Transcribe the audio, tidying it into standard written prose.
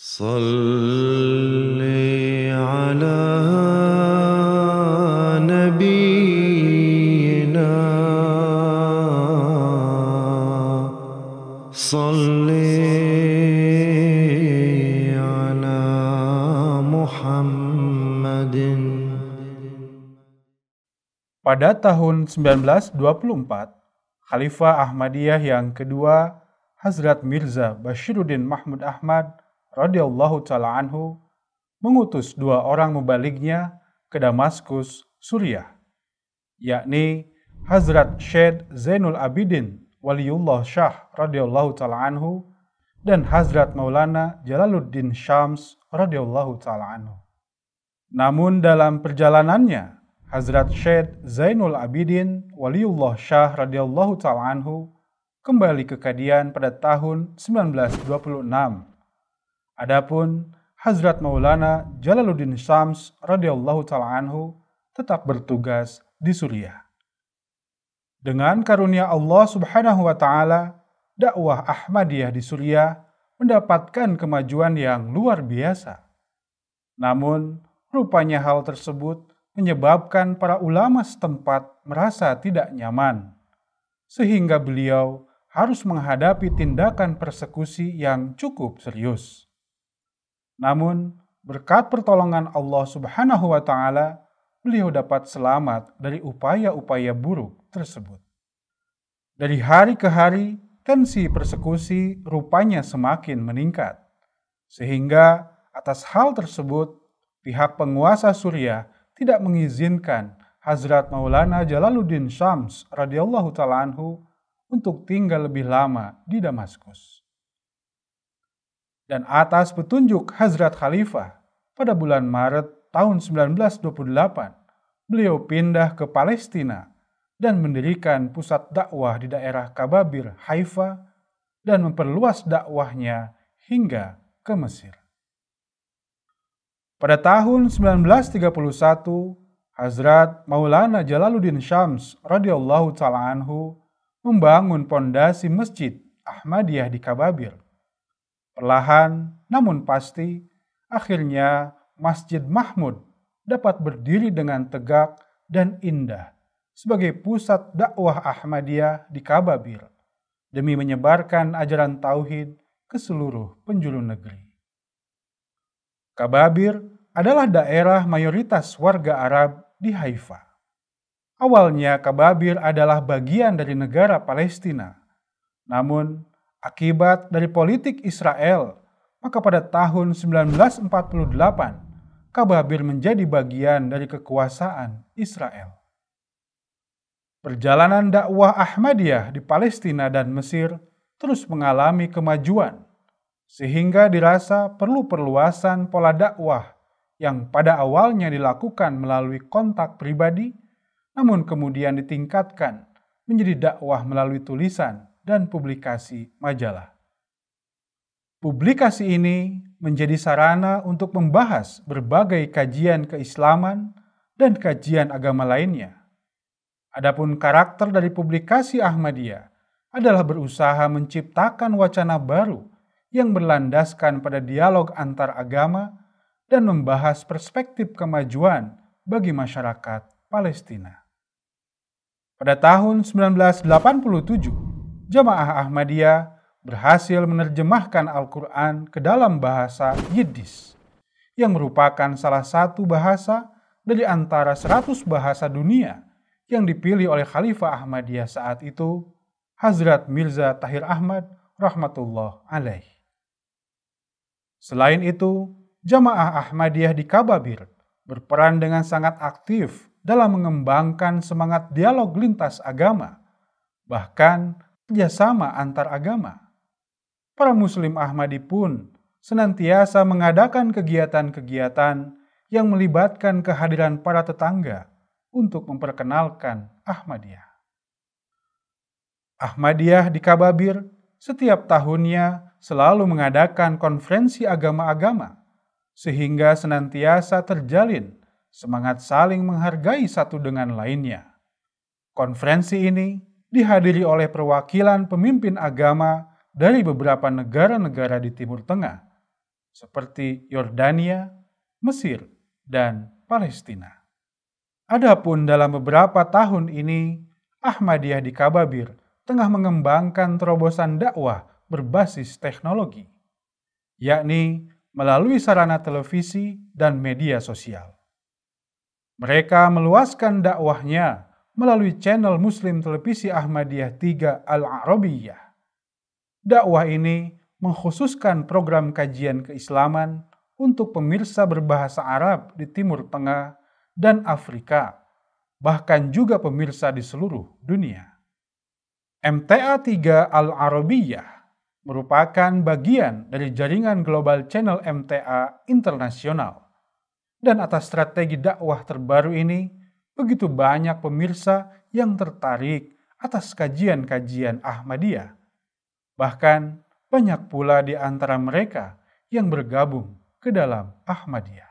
صل على نبينا صل على محمد. Pada tahun 1924, Khalifah Ahmadiyah yang kedua, Hazrat Mirza Bashiruddin Mahmud Ahmad radhiyallahu ta'ala anhu, mengutus dua orang mubalignya ke Damaskus, Suriah, yakni Hazrat Syed Zainul Abidin Waliullah Shah radhiyallahu ta'ala anhu dan Hazrat Maulana Jalaluddin Syams radhiyallahu ta'ala anhu. Namun dalam perjalanannya, Hazrat Syed Zainul Abidin Waliullah Shah radhiyallahu ta'ala anhu kembali ke Kadian pada tahun 1926. Adapun Hazrat Maulana Jalaluddin Syams radhiyallahu ta'ala anhu tetap bertugas di Suriah. Dengan karunia Allah Subhanahu wa taala, dakwah Ahmadiyah di Suriah mendapatkan kemajuan yang luar biasa. Namun, rupanya hal tersebut menyebabkan para ulama setempat merasa tidak nyaman, sehingga beliau harus menghadapi tindakan persekusi yang cukup serius. Namun, berkat pertolongan Allah Subhanahu wa taala, beliau dapat selamat dari upaya-upaya buruk tersebut. Dari hari ke hari, tensi persekusi rupanya semakin meningkat, sehingga atas hal tersebut, pihak penguasa Suriah tidak mengizinkan Hazrat Maulana Jalaluddin Syams radhiyallahu ta'ala anhu untuk tinggal lebih lama di Damaskus. Dan atas petunjuk Hazrat Khalifah, pada bulan Maret tahun 1928, beliau pindah ke Palestina dan mendirikan pusat dakwah di daerah Kababir, Haifa, dan memperluas dakwahnya hingga ke Mesir. Pada tahun 1931, Hazrat Maulana Jalaluddin Syams radhiyallahu ta'ala anhu membangun pondasi Masjid Ahmadiyah di Kababir. Perlahan namun pasti, akhirnya Masjid Mahmud dapat berdiri dengan tegak dan indah sebagai pusat dakwah Ahmadiyah di Kababir demi menyebarkan ajaran tauhid ke seluruh penjuru negeri. Kababir adalah daerah mayoritas warga Arab di Haifa. Awalnya Kababir adalah bagian dari negara Palestina. Namun, akibat dari politik Israel, maka pada tahun 1948, Kababir menjadi bagian dari kekuasaan Israel. Perjalanan dakwah Ahmadiyah di Palestina dan Mesir terus mengalami kemajuan, sehingga dirasa perlu perluasan pola dakwah yang pada awalnya dilakukan melalui kontak pribadi, namun kemudian ditingkatkan menjadi dakwah melalui tulisan dan publikasi majalah. Publikasi ini menjadi sarana untuk membahas berbagai kajian keislaman dan kajian agama lainnya. Adapun karakter dari publikasi Ahmadiyah adalah berusaha menciptakan wacana baru yang berlandaskan pada dialog antar agama dan membahas perspektif kemajuan bagi masyarakat Palestina. Pada tahun 1987, Jamaah Ahmadiyah berhasil menerjemahkan Al-Quran ke dalam bahasa Yiddish, yang merupakan salah satu bahasa dari antara 100 bahasa dunia yang dipilih oleh Khalifah Ahmadiyah saat itu, Hazrat Mirza Tahir Ahmad rahmatullah alaih. Selain itu, Jamaah Ahmadiyah di Kababir berperan dengan sangat aktif dalam mengembangkan semangat dialog lintas agama, bahkan kerjasama antar agama. Para Muslim Ahmadi pun senantiasa mengadakan kegiatan-kegiatan yang melibatkan kehadiran para tetangga untuk memperkenalkan Ahmadiyah. Ahmadiyah di Kababir setiap tahunnya selalu mengadakan konferensi agama-agama, sehingga senantiasa terjalin semangat saling menghargai satu dengan lainnya. Konferensi ini dihadiri oleh perwakilan pemimpin agama dari beberapa negara-negara di Timur Tengah, seperti Yordania, Mesir, dan Palestina. Adapun dalam beberapa tahun ini, Ahmadiyah di Kababir tengah mengembangkan terobosan dakwah berbasis teknologi, yakni melalui sarana televisi dan media sosial. Mereka meluaskan dakwahnya melalui channel Muslim Televisi Ahmadiyah 3 Al-Arabiyah. Dakwah ini mengkhususkan program kajian keislaman untuk pemirsa berbahasa Arab di Timur Tengah dan Afrika, bahkan juga pemirsa di seluruh dunia. MTA 3 Al-Arabiyah merupakan bagian dari jaringan global channel MTA internasional. Dan atas strategi dakwah terbaru ini, begitu banyak pemirsa yang tertarik atas kajian-kajian Ahmadiyah. Bahkan banyak pula di antara mereka yang bergabung ke dalam Ahmadiyah.